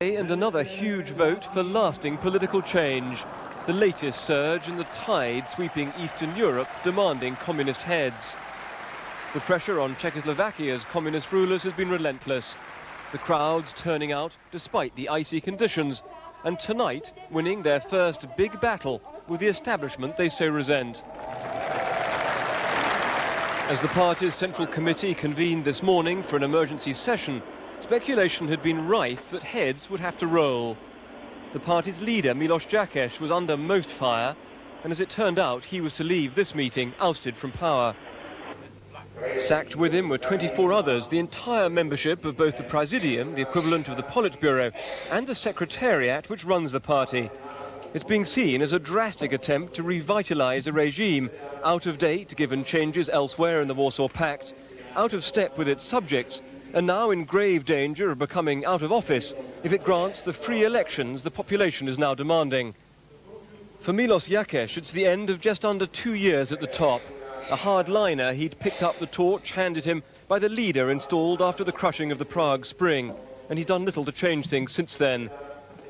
And another huge vote for lasting political change. The latest surge in the tide sweeping Eastern Europe, demanding communist heads. The pressure on Czechoslovakia's communist rulers has been relentless. The crowds turning out despite the icy conditions, and tonight winning their first big battle with the establishment they so resent. As the party's Central Committee convened this morning for an emergency session, speculation had been rife that heads would have to roll. The party's leader, Miloš Jakeš, was under most fire, and as it turned out, he was to leave this meeting ousted from power. Sacked with him were 24 others, the entire membership of both the Presidium, the equivalent of the Politburo, and the Secretariat which runs the party. It's being seen as a drastic attempt to revitalize a regime, out of date given changes elsewhere in the Warsaw Pact, out of step with its subjects, and now in grave danger of becoming out of office if it grants the free elections the population is now demanding. For Miloš Jakeš, it's the end of just under 2 years at the top. A hardliner, he'd picked up the torch handed him by the leader installed after the crushing of the Prague Spring, and he's done little to change things since then.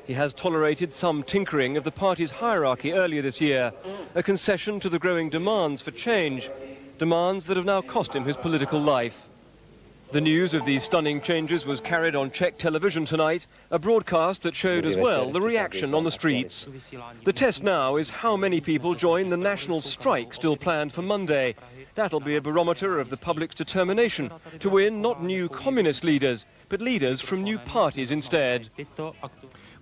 He has tolerated some tinkering of the party's hierarchy earlier this year, a concession to the growing demands for change, demands that have now cost him his political life. The news of these stunning changes was carried on Czech television tonight, a broadcast that showed as well the reaction on the streets. The test now is how many people join the national strike still planned for Monday. That'll be a barometer of the public's determination to win not new communist leaders, but leaders from new parties instead.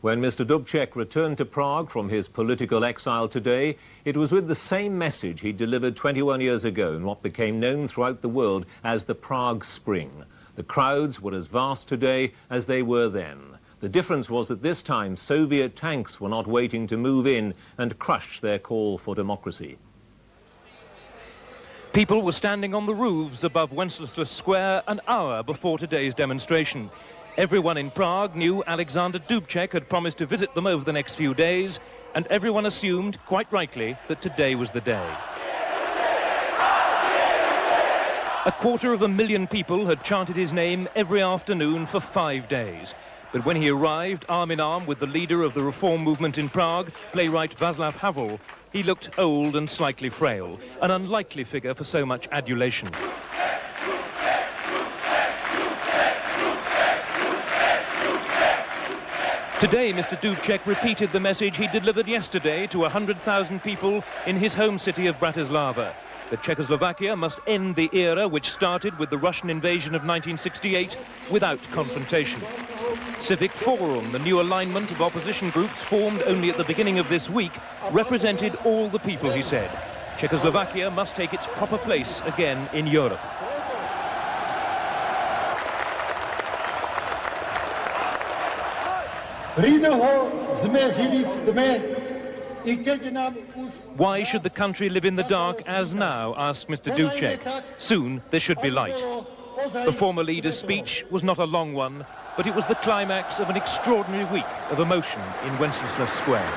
When Mr. Dubček returned to Prague from his political exile today, it was with the same message he delivered 21 years ago in what became known throughout the world as the Prague Spring. The crowds were as vast today as they were then. The difference was that this time Soviet tanks were not waiting to move in and crush their call for democracy. People were standing on the roofs above Wenceslas Square an hour before today's demonstration. Everyone in Prague knew Alexander Dubček had promised to visit them over the next few days, and everyone assumed, quite rightly, that today was the day. 250,000 people had chanted his name every afternoon for 5 days. But when he arrived arm in arm with the leader of the reform movement in Prague, playwright Václav Havel, he looked old and slightly frail, an unlikely figure for so much adulation. Today, Mr. Dubček repeated the message he delivered yesterday to 100,000 people in his home city of Bratislava. That Czechoslovakia must end the era which started with the Russian invasion of 1968 without confrontation. Civic Forum, the new alignment of opposition groups formed only at the beginning of this week, represented all the people, he said. Czechoslovakia must take its proper place again in Europe. Why should the country live in the dark as now, asked Mr. Dubček. Soon there should be light. The former leader's speech was not a long one, but it was the climax of an extraordinary week of emotion in Wenceslas Square.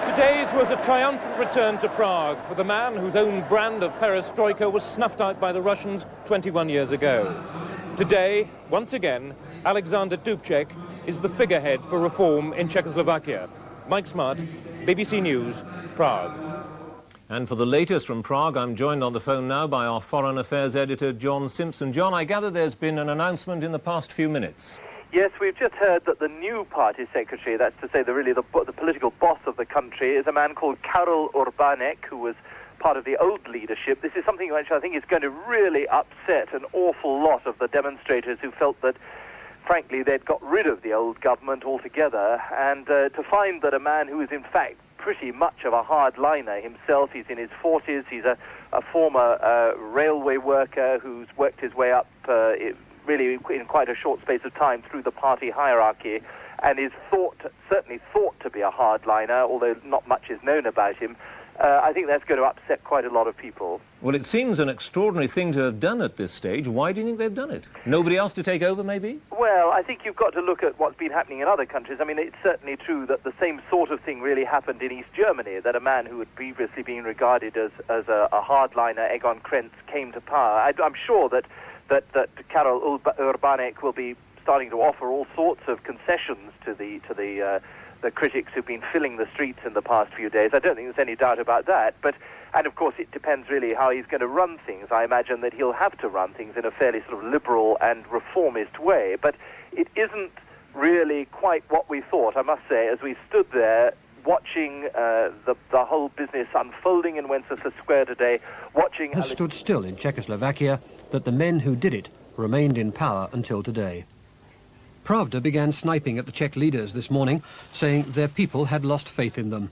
Today's was a triumphant return to Prague for the man whose own brand of perestroika was snuffed out by the Russians 21 years ago. Today, once again, Alexander Dubček is the figurehead for reform in Czechoslovakia. Mike Smart, BBC News, Prague. And for the latest from Prague, I'm joined on the phone now by our Foreign Affairs editor, John Simpson. John, I gather there's been an announcement in the past few minutes. Yes, we've just heard that the new party secretary, that's to say the political boss of the country, is a man called Karel Urbanek, who was part of the old leadership. This is something which I think is going to really upset an awful lot of the demonstrators who felt that, frankly, they'd got rid of the old government altogether. And to find that a man who is, in fact, pretty much of a hardliner himself, he's in his 40s, he's a former railway worker who's worked his way up really in quite a short space of time through the party hierarchy, and is certainly thought to be a hardliner, although not much is known about him. I think that's going to upset quite a lot of people. Well, it seems an extraordinary thing to have done at this stage. Why do you think they've done it? Nobody else to take over, maybe? Well, I think you've got to look at what's been happening in other countries. I mean, it's certainly true that the same sort of thing really happened in East Germany, that a man who had previously been regarded as a hardliner, Egon Krenz, came to power. I'm sure that that Karol Urbanek will be starting to offer all sorts of concessions to the critics who've been filling the streets in the past few days. I don't think there's any doubt about that. And of course, it depends really how he's going to run things. I imagine that he'll have to run things in a fairly sort of liberal and reformist way. But it isn't really quite what we thought, I must say, as we stood there watching the whole business unfolding in Wenceslas Square today, watching... has stood still in Czechoslovakia, that the men who did it remained in power until today. Pravda began sniping at the Czech leaders this morning, saying their people had lost faith in them.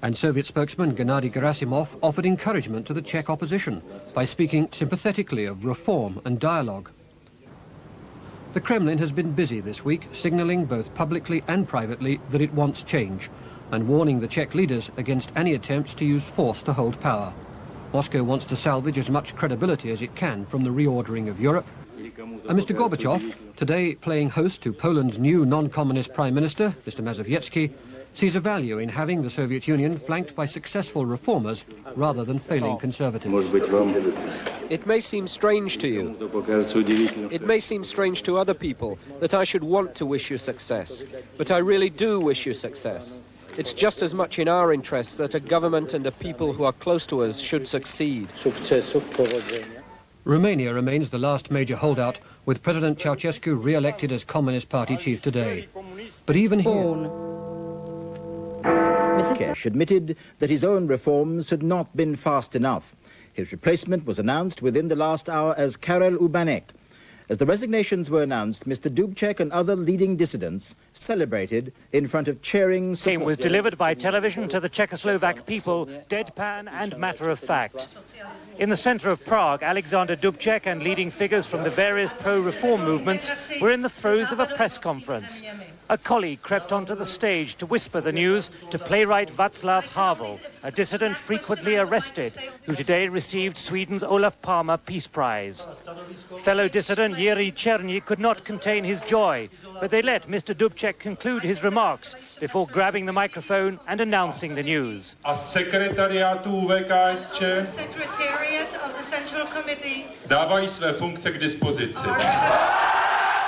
And Soviet spokesman Gennady Gerasimov offered encouragement to the Czech opposition by speaking sympathetically of reform and dialogue. The Kremlin has been busy this week, signalling both publicly and privately that it wants change, and warning the Czech leaders against any attempts to use force to hold power. Moscow wants to salvage as much credibility as it can from the reordering of Europe. And Mr. Gorbachev, today playing host to Poland's new non-communist Prime Minister, Mr. Mazowiecki, sees a value in having the Soviet Union flanked by successful reformers rather than failing conservatives. It may seem strange to you. It may seem strange to other people that I should want to wish you success, but I really do wish you success. It's just as much in our interests that a government and a people who are close to us should succeed. Romania remains the last major holdout, with President Ceausescu re-elected as Communist Party chief today. But even here... Kesh admitted that his own reforms had not been fast enough. His replacement was announced within the last hour as Karol Urbanek. As the resignations were announced, Mr. Dubček and other leading dissidents celebrated in front of cheering supporters. It was delivered by television to the Czechoslovak people, deadpan and matter-of-fact. In the centre of Prague, Alexander Dubček and leading figures from the various pro-reform movements were in the throes of a press conference. A colleague crept onto the stage to whisper the news to playwright Václav Havel, a dissident frequently arrested, who today received Sweden's Olof Palme Peace Prize. Fellow dissident Jiří Černý could not contain his joy, but they let Mr. Dubček conclude his remarks before grabbing the microphone and announcing the news. A sekretariátu VKSČ Secretariat of the Central Committee dávají své funkce k dispozici.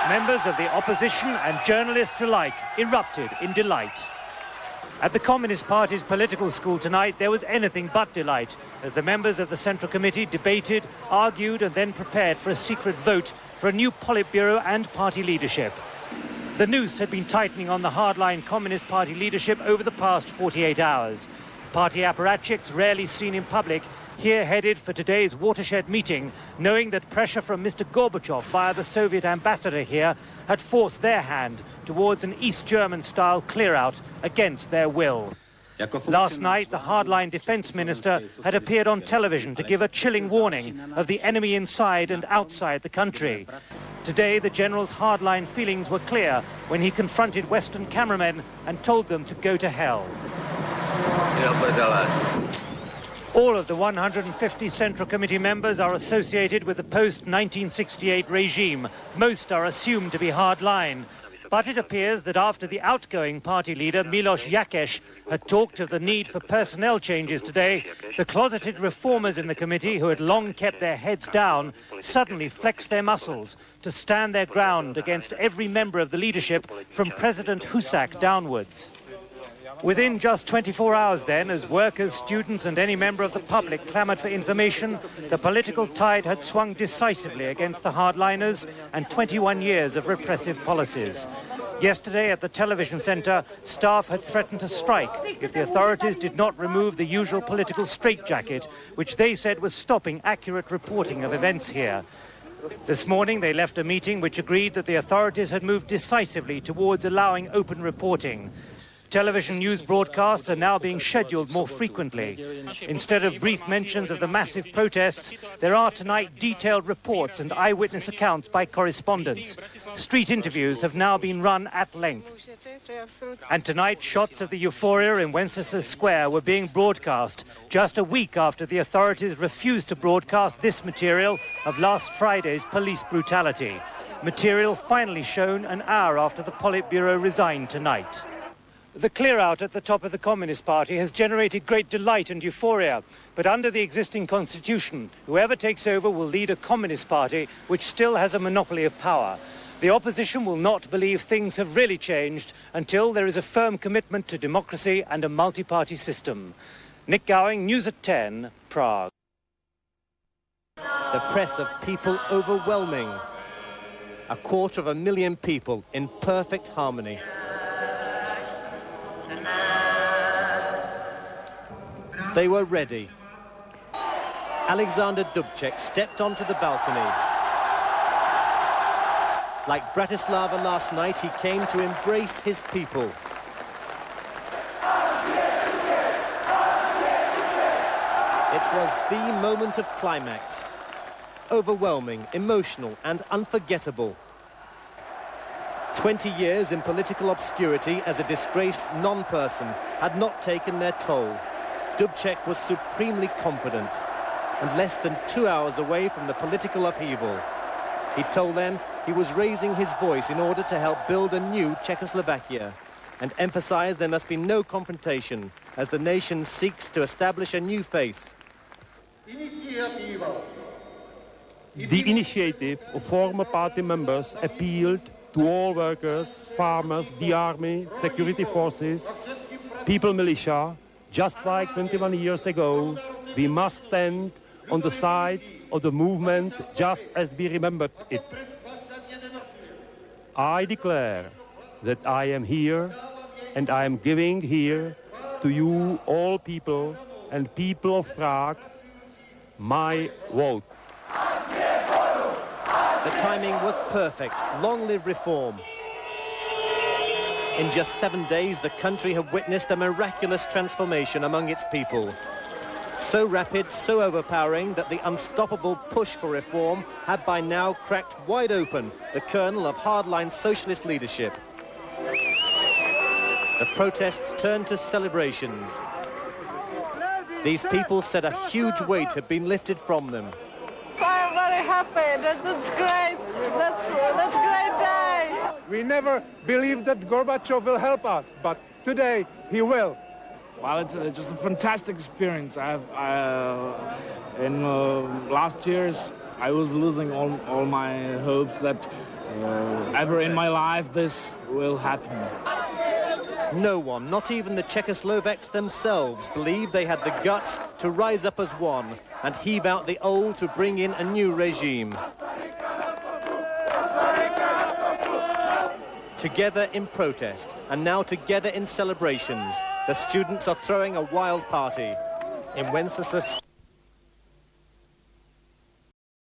Members of the opposition and journalists alike erupted in delight. At the Communist Party's political school tonight, there was anything but delight, as the members of the Central Committee debated, argued, and then prepared for a secret vote for a new Politburo and party leadership. The noose had been tightening on the hardline Communist Party leadership over the past 48 hours. Party apparatchiks, rarely seen in public, here headed for today's watershed meeting, knowing that pressure from Mr. Gorbachev via the Soviet ambassador here had forced their hand towards an East German-style clear-out against their will. Last night, the hardline defense minister had appeared on television to give a chilling warning of the enemy inside and outside the country. Today, the general's hardline feelings were clear when he confronted Western cameramen and told them to go to hell. All of the 150 Central Committee members are associated with the post-1968 regime. Most are assumed to be hardline. But it appears that after the outgoing party leader, Miloš Jakeš, had talked of the need for personnel changes today, the closeted reformers in the committee, who had long kept their heads down, suddenly flexed their muscles to stand their ground against every member of the leadership, from President Husak downwards. Within just 24 hours then, as workers, students and any member of the public clamoured for information, the political tide had swung decisively against the hardliners and 21 years of repressive policies. Yesterday at the television centre, staff had threatened to strike if the authorities did not remove the usual political straitjacket, which they said was stopping accurate reporting of events here. This morning they left a meeting which agreed that the authorities had moved decisively towards allowing open reporting. Television news broadcasts are now being scheduled more frequently. Instead of brief mentions of the massive protests, there are tonight detailed reports and eyewitness accounts by correspondents. Street interviews have now been run at length. And tonight, shots of the euphoria in Wenceslas Square were being broadcast just a week after the authorities refused to broadcast this material of last Friday's police brutality. Material finally shown an hour after the Politburo resigned tonight. The clear-out at the top of the Communist Party has generated great delight and euphoria, but under the existing constitution, whoever takes over will lead a Communist Party which still has a monopoly of power. The opposition will not believe things have really changed until there is a firm commitment to democracy and a multi-party system. Nick Gowing, News at 10, Prague. The press of people overwhelming. 250,000 people in perfect harmony. They were ready. Alexander Dubček stepped onto the balcony. Like Bratislava last night, he came to embrace his people. It was the moment of climax. Overwhelming, emotional and unforgettable. 20 years in political obscurity as a disgraced non-person had not taken their toll. Dubček was supremely confident and less than 2 hours away from the political upheaval. He told them he was raising his voice in order to help build a new Czechoslovakia and emphasized there must be no confrontation as the nation seeks to establish a new face. The initiative of former party members appealed to all workers, farmers, the army, security forces, people militia. Just like 21 years ago, we must stand on the side of the movement just as we remembered it. I declare that I am here and I am giving here to you all people and people of Prague my vote. The timing was perfect. Long live reform. In just 7 days, the country had witnessed a miraculous transformation among its people. So rapid, so overpowering that the unstoppable push for reform had by now cracked wide open the kernel of hardline socialist leadership. The protests turned to celebrations. These people said a huge weight had been lifted from them. I'm very happy. That's great. That's a great day. We never believed that Gorbachev will help us, but today he will. Well, it's just a fantastic experience. In last years, I was losing all my hopes that ever in my life this will happen. No one, not even the Czechoslovaks themselves, believed they had the guts to rise up as one and heave out the old to bring in a new regime. Together in protest, and now together in celebrations, the students are throwing a wild party. In Wenceslas